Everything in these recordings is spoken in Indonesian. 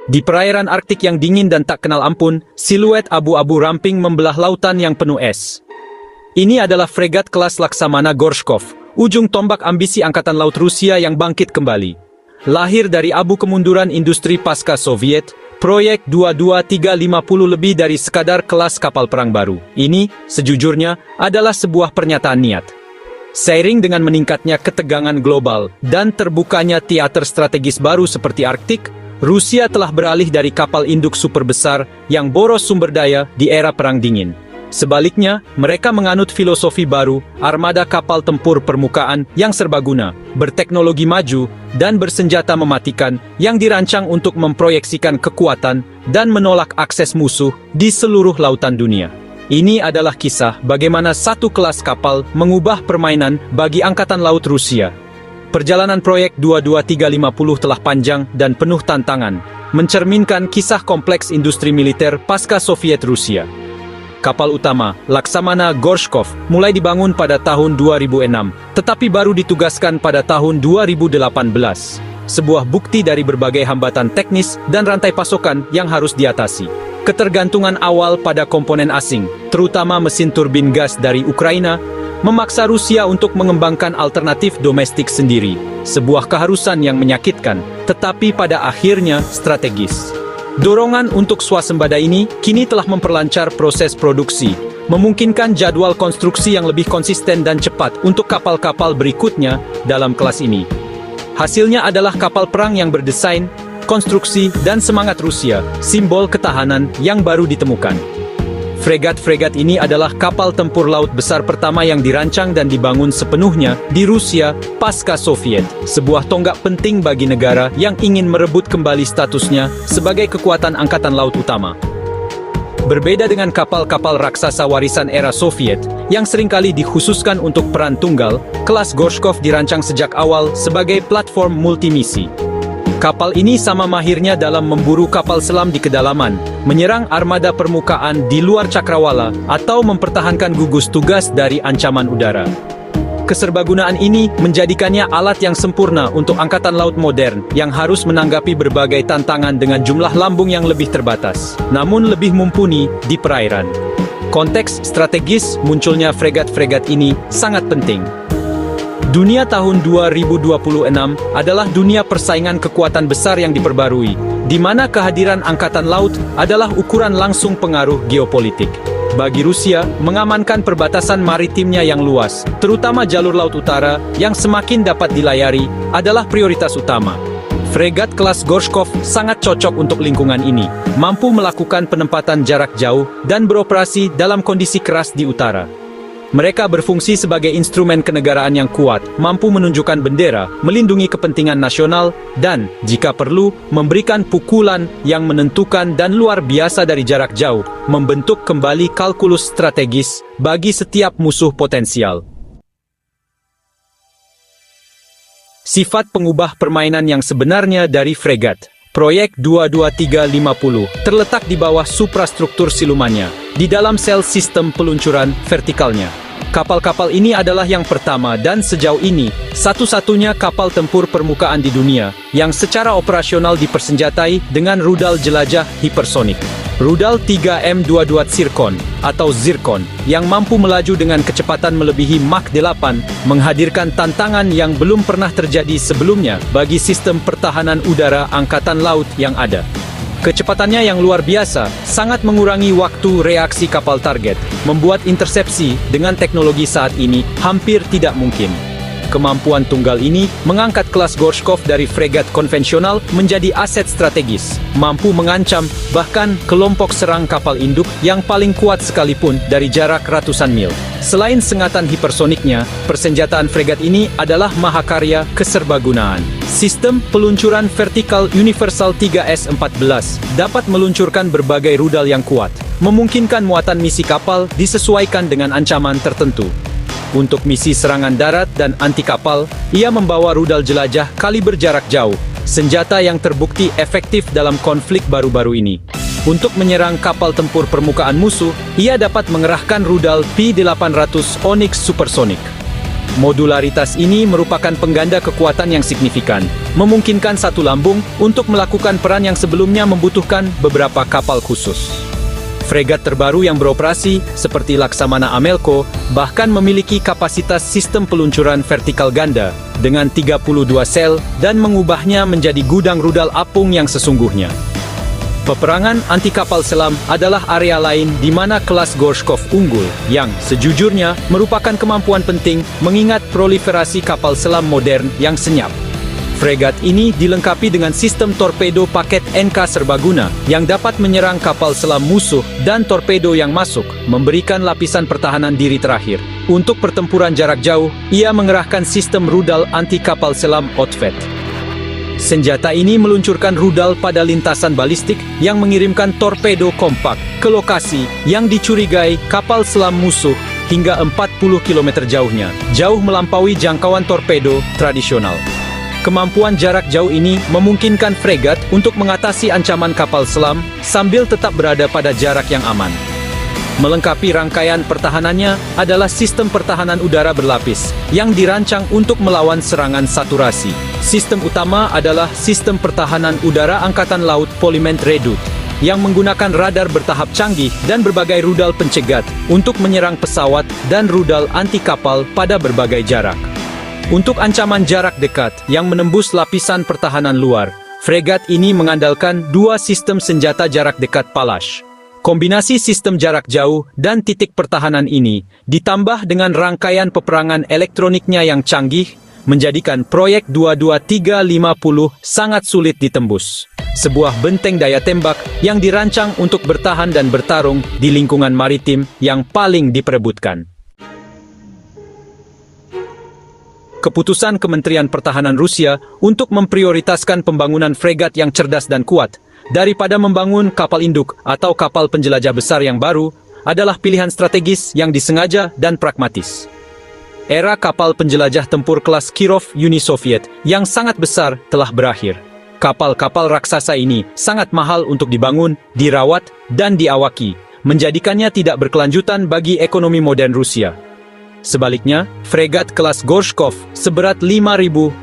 Di perairan Arktik yang dingin dan tak kenal ampun, siluet abu-abu ramping membelah lautan yang penuh es. Ini adalah fregat kelas Laksamana Gorshkov, ujung tombak ambisi Angkatan Laut Rusia yang bangkit kembali. Lahir dari abu kemunduran industri pasca Soviet, proyek 22350 lebih dari sekadar kelas kapal perang baru. Ini, sejujurnya, adalah sebuah pernyataan niat. Seiring dengan meningkatnya ketegangan global dan terbukanya teater strategis baru seperti Arktik, Rusia telah beralih dari kapal induk super besar yang boros sumber daya di era Perang Dingin. Sebaliknya, mereka menganut filosofi baru, armada kapal tempur permukaan yang serbaguna, berteknologi maju, dan bersenjata mematikan yang dirancang untuk memproyeksikan kekuatan dan menolak akses musuh di seluruh lautan dunia. Ini adalah kisah bagaimana satu kelas kapal mengubah permainan bagi Angkatan Laut Rusia. Perjalanan proyek 22350 telah panjang dan penuh tantangan, mencerminkan kisah kompleks industri militer pasca Soviet Rusia. Kapal utama, Laksamana Gorshkov, mulai dibangun pada tahun 2006, tetapi baru ditugaskan pada tahun 2018. Sebuah bukti dari berbagai hambatan teknis dan rantai pasokan yang harus diatasi. Ketergantungan awal pada komponen asing, terutama mesin turbin gas dari Ukraina, memaksa Rusia untuk mengembangkan alternatif domestik sendiri. Sebuah keharusan yang menyakitkan, tetapi pada akhirnya strategis. Dorongan untuk swasembada ini kini telah memperlancar proses produksi, memungkinkan jadwal konstruksi yang lebih konsisten dan cepat untuk kapal-kapal berikutnya dalam kelas ini. Hasilnya adalah kapal perang yang berdesain, konstruksi, dan semangat Rusia, simbol ketahanan yang baru ditemukan. Fregat-fregat ini adalah kapal tempur laut besar pertama yang dirancang dan dibangun sepenuhnya di Rusia pasca Soviet, sebuah tonggak penting bagi negara yang ingin merebut kembali statusnya sebagai kekuatan angkatan laut utama. Berbeda dengan kapal-kapal raksasa warisan era Soviet, yang seringkali dikhususkan untuk peran tunggal, kelas Gorshkov dirancang sejak awal sebagai platform multimisi. Kapal ini sama mahirnya dalam memburu kapal selam di kedalaman, menyerang armada permukaan di luar cakrawala, atau mempertahankan gugus tugas dari ancaman udara. Keserbagunaan ini menjadikannya alat yang sempurna untuk angkatan laut modern yang harus menanggapi berbagai tantangan dengan jumlah lambung yang lebih terbatas, namun lebih mumpuni di perairan. Konteks strategis munculnya fregat-fregat ini sangat penting. Dunia tahun 2026 adalah dunia persaingan kekuatan besar yang diperbarui, di mana kehadiran angkatan laut adalah ukuran langsung pengaruh geopolitik. Bagi Rusia, mengamankan perbatasan maritimnya yang luas, terutama jalur laut utara yang semakin dapat dilayari, adalah prioritas utama. Fregat kelas Gorshkov sangat cocok untuk lingkungan ini, mampu melakukan penempatan jarak jauh dan beroperasi dalam kondisi keras di utara. Mereka berfungsi sebagai instrumen kenegaraan yang kuat, mampu menunjukkan bendera, melindungi kepentingan nasional, dan, jika perlu, memberikan pukulan yang menentukan dan luar biasa dari jarak jauh, membentuk kembali kalkulus strategis bagi setiap musuh potensial. Sifat pengubah permainan yang sebenarnya dari fregat. Proyek 22350 terletak di bawah suprastruktur silumannya, di dalam sel sistem peluncuran vertikalnya. Kapal-kapal ini adalah yang pertama dan sejauh ini, satu-satunya kapal tempur permukaan di dunia yang secara operasional dipersenjatai dengan rudal jelajah hipersonik. Rudal 3M22 Zircon atau Zircon yang mampu melaju dengan kecepatan melebihi Mach 8 menghadirkan tantangan yang belum pernah terjadi sebelumnya bagi sistem pertahanan udara angkatan laut yang ada. Kecepatannya yang luar biasa sangat mengurangi waktu reaksi kapal target, membuat intersepsi dengan teknologi saat ini hampir tidak mungkin. Kemampuan tunggal ini mengangkat kelas Gorshkov dari fregat konvensional menjadi aset strategis, mampu mengancam bahkan kelompok serang kapal induk yang paling kuat sekalipun dari jarak ratusan mil. Selain sengatan hipersoniknya, persenjataan fregat ini adalah mahakarya keserbagunaan. Sistem peluncuran vertikal Universal 3S-14 dapat meluncurkan berbagai rudal yang kuat, memungkinkan muatan misi kapal disesuaikan dengan ancaman tertentu. Untuk misi serangan darat dan anti kapal, ia membawa rudal jelajah kaliber jarak jauh, senjata yang terbukti efektif dalam konflik baru-baru ini. Untuk menyerang kapal tempur permukaan musuh, ia dapat mengerahkan rudal P-800 Onyx Supersonic. Modularitas ini merupakan pengganda kekuatan yang signifikan, memungkinkan satu lambung untuk melakukan peran yang sebelumnya membutuhkan beberapa kapal khusus. Fregat terbaru yang beroperasi, seperti Laksamana Amelko, bahkan memiliki kapasitas sistem peluncuran vertikal ganda dengan 32 sel dan mengubahnya menjadi gudang rudal apung yang sesungguhnya. Peperangan anti kapal selam adalah area lain di mana kelas Gorshkov unggul, yang sejujurnya merupakan kemampuan penting mengingat proliferasi kapal selam modern yang senyap. Fregat ini dilengkapi dengan sistem torpedo paket NK serbaguna yang dapat menyerang kapal selam musuh dan torpedo yang masuk, memberikan lapisan pertahanan diri terakhir. Untuk pertempuran jarak jauh, ia mengerahkan sistem rudal anti kapal selam Otvet. Senjata ini meluncurkan rudal pada lintasan balistik yang mengirimkan torpedo kompak ke lokasi yang dicurigai kapal selam musuh hingga 40 km jauhnya, jauh melampaui jangkauan torpedo tradisional. Kemampuan jarak jauh ini memungkinkan fregat untuk mengatasi ancaman kapal selam sambil tetap berada pada jarak yang aman. Melengkapi rangkaian pertahanannya adalah sistem pertahanan udara berlapis yang dirancang untuk melawan serangan saturasi. Sistem utama adalah sistem pertahanan udara Angkatan Laut Poliment Redut yang menggunakan radar bertahap canggih dan berbagai rudal pencegat untuk menyerang pesawat dan rudal anti kapal pada berbagai jarak. Untuk ancaman jarak dekat yang menembus lapisan pertahanan luar, fregat ini mengandalkan dua sistem senjata jarak dekat Palash. Kombinasi sistem jarak jauh dan titik pertahanan ini, ditambah dengan rangkaian peperangan elektroniknya yang canggih, menjadikan proyek 22350 sangat sulit ditembus. Sebuah benteng daya tembak yang dirancang untuk bertahan dan bertarung di lingkungan maritim yang paling diperebutkan. Keputusan Kementerian Pertahanan Rusia untuk memprioritaskan pembangunan fregat yang cerdas dan kuat, daripada membangun kapal induk atau kapal penjelajah besar yang baru, adalah pilihan strategis yang disengaja dan pragmatis. Era kapal penjelajah tempur kelas Kirov Uni Soviet yang sangat besar telah berakhir. Kapal-kapal raksasa ini sangat mahal untuk dibangun, dirawat, dan diawaki, menjadikannya tidak berkelanjutan bagi ekonomi modern Rusia. Sebaliknya, fregat kelas Gorshkov seberat 5.400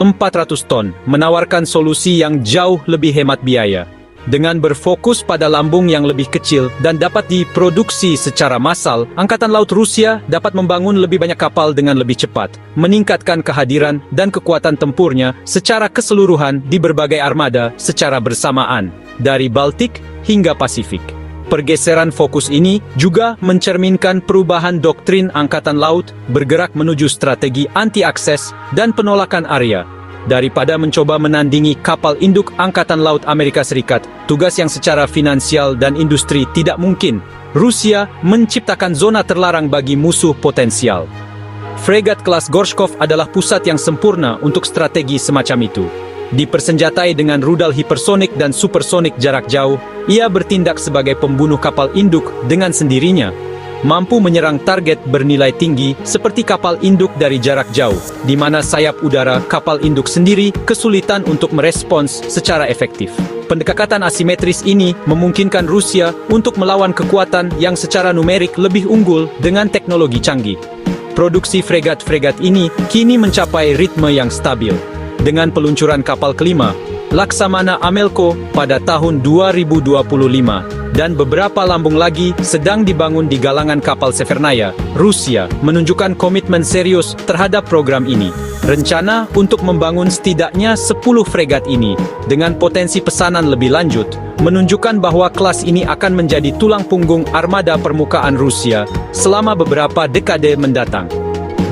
ton menawarkan solusi yang jauh lebih hemat biaya. Dengan berfokus pada lambung yang lebih kecil dan dapat diproduksi secara massal, Angkatan Laut Rusia dapat membangun lebih banyak kapal dengan lebih cepat, meningkatkan kehadiran dan kekuatan tempurnya secara keseluruhan di berbagai armada secara bersamaan, dari Baltik hingga Pasifik. Pergeseran fokus ini juga mencerminkan perubahan doktrin Angkatan Laut bergerak menuju strategi anti-akses dan penolakan area. Daripada mencoba menandingi kapal induk Angkatan Laut Amerika Serikat, tugas yang secara finansial dan industri tidak mungkin, Rusia menciptakan zona terlarang bagi musuh potensial. Fregat kelas Gorshkov adalah pusat yang sempurna untuk strategi semacam itu. Dipersenjatai dengan rudal hipersonik dan supersonik jarak jauh, ia bertindak sebagai pembunuh kapal induk dengan sendirinya, mampu menyerang target bernilai tinggi seperti kapal induk dari jarak jauh, di mana sayap udara kapal induk sendiri kesulitan untuk merespons secara efektif. Pendekatan asimetris ini memungkinkan Rusia untuk melawan kekuatan yang secara numerik lebih unggul dengan teknologi canggih. Produksi fregat-fregat ini kini mencapai ritme yang stabil. Dengan peluncuran kapal kelima, Laksamana Amelko pada tahun 2025, dan beberapa lambung lagi sedang dibangun di galangan kapal Severnaya, Rusia menunjukkan komitmen serius terhadap program ini. Rencana untuk membangun setidaknya 10 fregat ini, dengan potensi pesanan lebih lanjut, menunjukkan bahwa kelas ini akan menjadi tulang punggung armada permukaan Rusia selama beberapa dekade mendatang.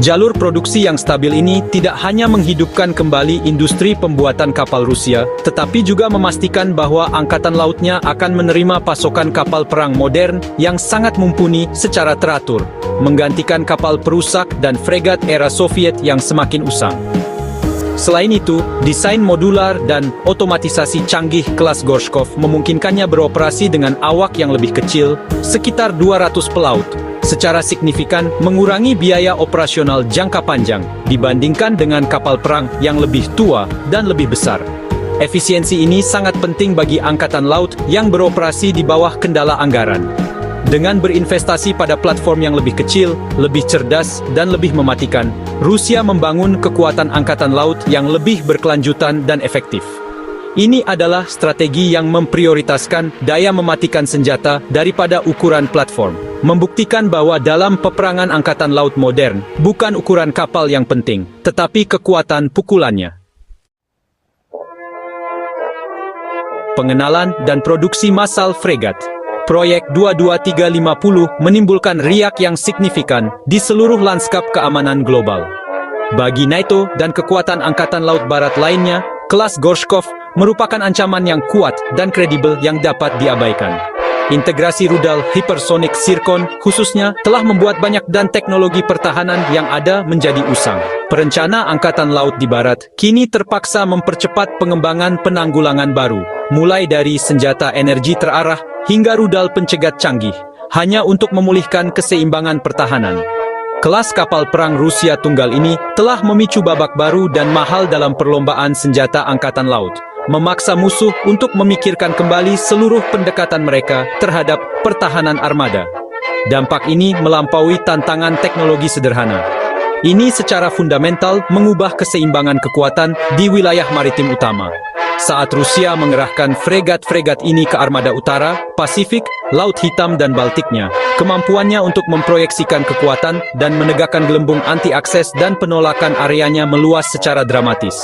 Jalur produksi yang stabil ini tidak hanya menghidupkan kembali industri pembuatan kapal Rusia, tetapi juga memastikan bahwa Angkatan Lautnya akan menerima pasokan kapal perang modern yang sangat mumpuni secara teratur, menggantikan kapal perusak dan fregat era Soviet yang semakin usang. Selain itu, desain modular dan otomatisasi canggih kelas Gorshkov memungkinkannya beroperasi dengan awak yang lebih kecil, sekitar 200 pelaut, secara signifikan mengurangi biaya operasional jangka panjang dibandingkan dengan kapal perang yang lebih tua dan lebih besar. Efisiensi ini sangat penting bagi Angkatan Laut yang beroperasi di bawah kendala anggaran. Dengan berinvestasi pada platform yang lebih kecil, lebih cerdas, dan lebih mematikan, Rusia membangun kekuatan angkatan laut yang lebih berkelanjutan dan efektif. Ini adalah strategi yang memprioritaskan daya mematikan senjata daripada ukuran platform, membuktikan bahwa dalam peperangan angkatan laut modern, bukan ukuran kapal yang penting, tetapi kekuatan pukulannya. Pengenalan dan produksi massal fregat. Proyek 22350 menimbulkan riak yang signifikan di seluruh lanskap keamanan global. Bagi NATO dan kekuatan angkatan laut barat lainnya, kelas Gorshkov merupakan ancaman yang kuat dan kredibel yang dapat diabaikan. Integrasi rudal hipersonik Zircon khususnya telah membuat banyak dan teknologi pertahanan yang ada menjadi usang. Perencana angkatan laut di barat kini terpaksa mempercepat pengembangan penanggulangan baru, mulai dari senjata energi terarah hingga rudal pencegat canggih, hanya untuk memulihkan keseimbangan pertahanan. Kelas kapal perang Rusia tunggal ini telah memicu babak baru dan mahal dalam perlombaan senjata angkatan laut, memaksa musuh untuk memikirkan kembali seluruh pendekatan mereka terhadap pertahanan armada. Dampak ini melampaui tantangan teknologi sederhana. Ini secara fundamental mengubah keseimbangan kekuatan di wilayah maritim utama. Saat Rusia mengerahkan fregat-fregat ini ke armada utara, Pasifik, Laut Hitam dan Baltiknya, kemampuannya untuk memproyeksikan kekuatan dan menegakkan gelembung anti-akses dan penolakan areanya meluas secara dramatis.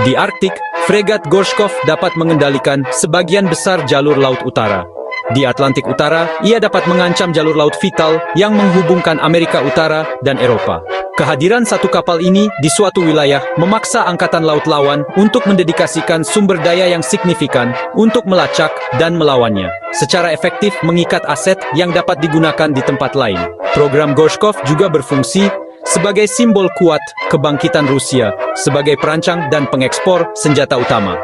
Di Arktik, fregat Gorshkov dapat mengendalikan sebagian besar jalur laut utara. Di Atlantik Utara, ia dapat mengancam jalur laut vital yang menghubungkan Amerika Utara dan Eropa. Kehadiran satu kapal ini di suatu wilayah memaksa angkatan laut lawan untuk mendedikasikan sumber daya yang signifikan untuk melacak dan melawannya, secara efektif mengikat aset yang dapat digunakan di tempat lain. Program Gorshkov juga berfungsi sebagai simbol kuat kebangkitan Rusia sebagai perancang dan pengekspor senjata utama.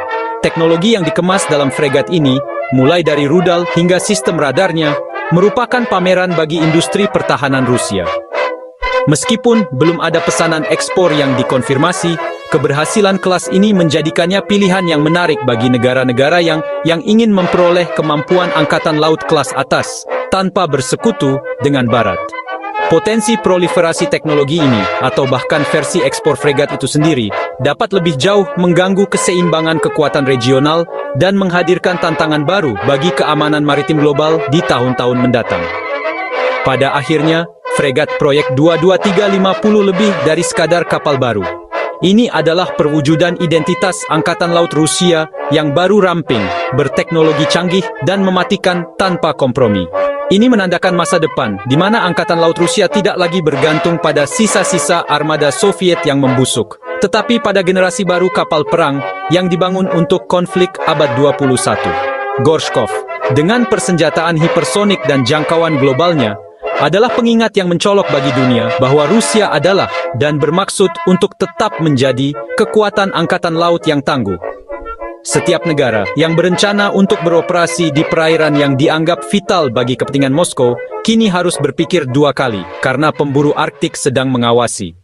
Teknologi yang dikemas dalam fregat ini, mulai dari rudal hingga sistem radarnya, merupakan pameran bagi industri pertahanan Rusia. Meskipun belum ada pesanan ekspor yang dikonfirmasi, keberhasilan kelas ini menjadikannya pilihan yang menarik bagi negara-negara yang ingin memperoleh kemampuan angkatan laut kelas atas, tanpa bersekutu dengan Barat. Potensi proliferasi teknologi ini, atau bahkan versi ekspor fregat itu sendiri, dapat lebih jauh mengganggu keseimbangan kekuatan regional dan menghadirkan tantangan baru bagi keamanan maritim global di tahun-tahun mendatang. Pada akhirnya, fregat proyek 22350 lebih dari sekadar kapal baru. Ini adalah perwujudan identitas Angkatan Laut Rusia yang baru ramping, berteknologi canggih dan mematikan tanpa kompromi. Ini menandakan masa depan, di mana Angkatan Laut Rusia tidak lagi bergantung pada sisa-sisa armada Soviet yang membusuk, tetapi pada generasi baru kapal perang yang dibangun untuk konflik abad 21. Gorshkov, dengan persenjataan hipersonik dan jangkauan globalnya, adalah pengingat yang mencolok bagi dunia bahwa Rusia adalah dan bermaksud untuk tetap menjadi kekuatan angkatan laut yang tangguh. Setiap negara yang berencana untuk beroperasi di perairan yang dianggap vital bagi kepentingan Moskow, kini harus berpikir dua kali karena pemburu Arktik sedang mengawasi.